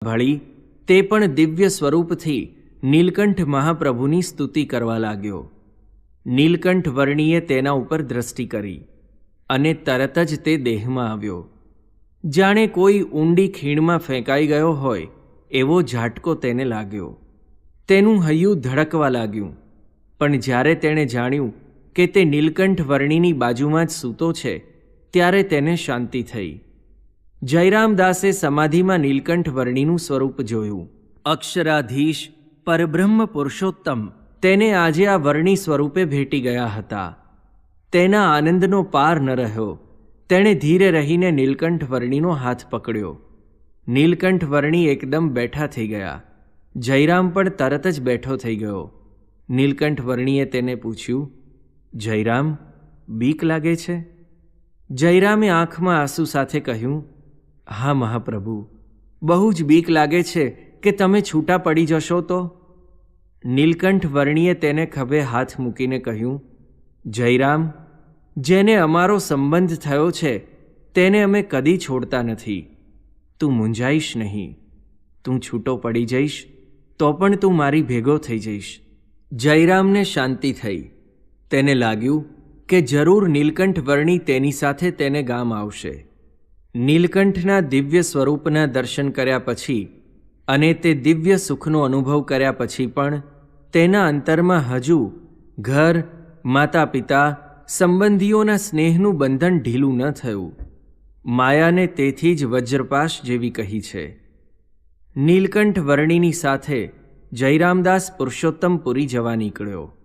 વળી તે પણ દિવ્ય સ્વરૂપથી નીલકંઠ મહાપ્રભુની સ્તુતિ કરવા લાગ્યો. નીલકંઠ વર્ણીએ તેના ઉપર દ્રષ્ટિ કરી અને તરત જ તે દેહમાં આવ્યો. જાણે કોઈ ઊંડી ખીણમાં ફેંકાઈ ગયો હોય એવો ઝાટકો તેને લાગ્યો. તેનું હૈયું ધડકવા લાગ્યું. પણ જ્યારે તેણે જાણ્યું કે તે નીલકંઠ વર્ણીની બાજુમાં જ સૂતો છે, ત્યારે તેને શાંતિ થઈ. જયરામદાસે સમાધિમાં નીલકંઠ વર્ણીનું સ્વરૂપ જોયું. અક્ષરાધીશ પરબ્રહ્મ પુરુષોત્તમ તેને આજે આ વર્ણી સ્વરૂપે ભેટી ગયા હતા. તેના આનંદનો પાર ન રહ્યો. તેણે ધીરે રહીને નીલકંઠ વર્ણીનો હાથ પકડ્યો. નીલકંઠ વર્ણી એકદમ બેઠા થઈ ગયા. જયરામ પણ તરત જ બેઠો થઈ ગયો. નીલકંઠ વર્ણીએ તેને પૂછ્યું, જયરામ, બીક લાગે છે? જયરામે આંખમાં આંસુ સાથે કહ્યું, હા મહાપ્રભુ, બહુ જ બીક લાગે છે કે તમે છૂટા પડી જશો તો. નીલકંઠ વર્ણીએ તેને ખભે હાથ મૂકીને કહ્યું, જયરામ, જેને અમારો સંબંધ થયો છે તેને અમે કદી છોડતા નથી. તું મૂંઝાઈશ નહીં. તું છૂટો પડી જઈશ તો પણ તું મારી ભેગો થઈ જઈશ. જયરામને શાંતિ થઈ. તેને લાગ્યું કે જરૂર નીલકંઠ વર્ણી તેની સાથે તેને ગામ આવશે. નીલકંઠના દિવ્ય સ્વરૂપના દર્શન કર્યા પછી અને તે દિવ્ય સુખનો અનુભવ કર્યા પછી પણ તેના અંતરમાં હજુ ઘર, માતા પિતા, સંબંધીઓના સ્નેહનું બંધન ઢીલું ન થયું. માયાને તેથી જ વજ્રપાશ જેવી કહી છે. નીલકંઠ વર્ણીની સાથે જયરામદાસ પુરુષોત્તમપુરી જવા નીકળ્યો.